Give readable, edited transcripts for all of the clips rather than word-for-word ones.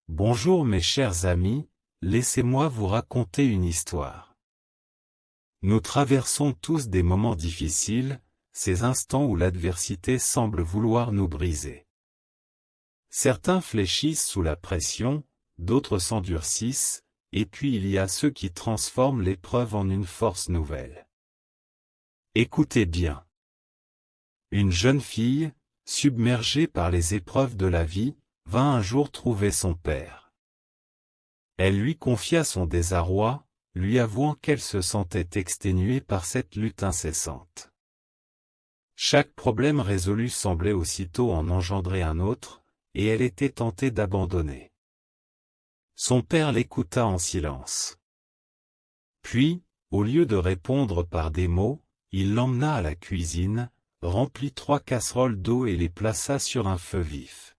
Bonjour mes chers amis, laissez-moi vous raconter une histoire. Nous traversons tous des moments difficiles, ces instants où l'adversité semble vouloir nous briser. Certains fléchissent sous la pression, d'autres s'endurcissent, et puis il y a ceux qui transforment l'épreuve en une force nouvelle. Écoutez bien. Une jeune fille, submergée par les épreuves de la vie, vint un jour trouver son père. Elle lui confia son désarroi, lui avouant qu'elle se sentait exténuée par cette lutte incessante. Chaque problème résolu semblait aussitôt en engendrer un autre, et elle était tentée d'abandonner. Son père l'écouta en silence. Puis, au lieu de répondre par des mots, il l'emmena à la cuisine, remplit 3 casseroles d'eau et les plaça sur un feu vif.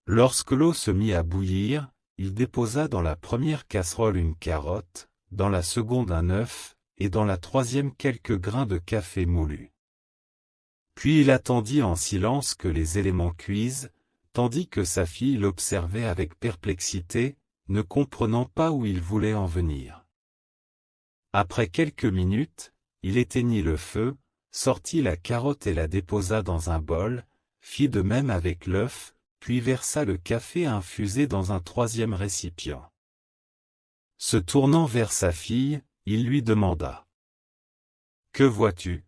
Lorsque l'eau se mit à bouillir, il déposa dans la première casserole une carotte, dans la seconde un œuf, et dans la troisième quelques grains de café moulu. Puis il attendit en silence que les éléments cuisent, tandis que sa fille l'observait avec perplexité, ne comprenant pas où il voulait en venir. Après quelques minutes, il éteignit le feu, sortit la carotte et la déposa dans un bol, fit de même avec l'œuf, puis versa le café infusé dans un troisième récipient. Se tournant vers sa fille, il lui demanda. « Que vois-tu » ?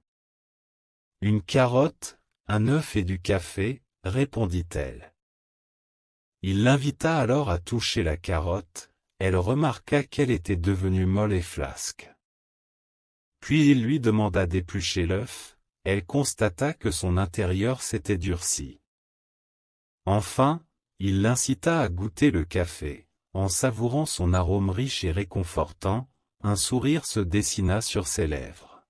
« Une carotte, un œuf et du café, » répondit-elle. Il l'invita alors à toucher la carotte, elle remarqua qu'elle était devenue molle et flasque. Puis il lui demanda d'éplucher l'œuf, elle constata que son intérieur s'était durci. Enfin, il l'incita à goûter le café. En savourant son arôme riche et réconfortant, un sourire se dessina sur ses lèvres.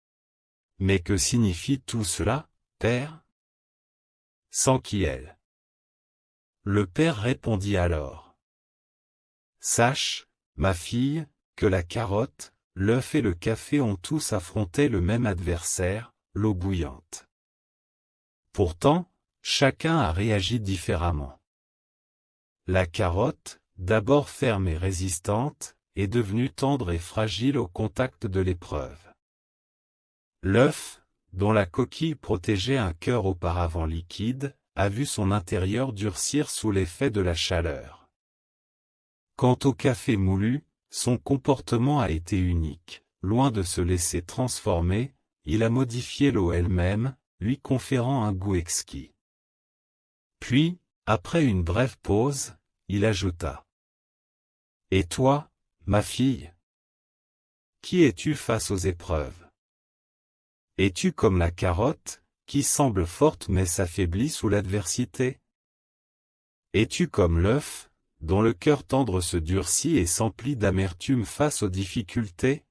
« Mais que signifie tout cela, père » s'enquit-elle. Le père répondit alors. « Sache, ma fille, que la carotte, l'œuf et le café ont tous affronté le même adversaire, l'eau bouillante. Pourtant, chacun a réagi différemment. La carotte, d'abord ferme et résistante, est devenue tendre et fragile au contact de l'épreuve. L'œuf, dont la coquille protégeait un cœur auparavant liquide, a vu son intérieur durcir sous l'effet de la chaleur. Quant au café moulu, son comportement a été unique. Loin de se laisser transformer, il a modifié l'eau elle-même, lui conférant un goût exquis. Puis, après une brève pause, il ajouta. « Et toi, ma fille ? Qui es-tu face aux épreuves ? Es-tu comme la carotte, qui semble forte mais s'affaiblit sous l'adversité ? Es-tu comme l'œuf, dont le cœur tendre se durcit et s'emplit d'amertume face aux difficultés ?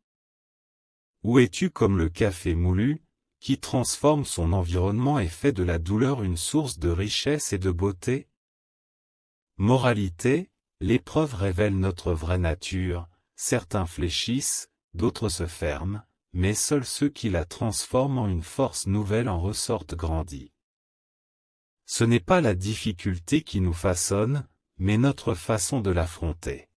Ou es-tu comme le café moulu, qui transforme son environnement et fait de la douleur une source de richesse et de beauté ? Moralité, l'épreuve révèle notre vraie nature, certains fléchissent, d'autres se ferment, mais seuls ceux qui la transforment en une force nouvelle en ressortent grandis. Ce n'est pas la difficulté qui nous façonne, mais notre façon de l'affronter.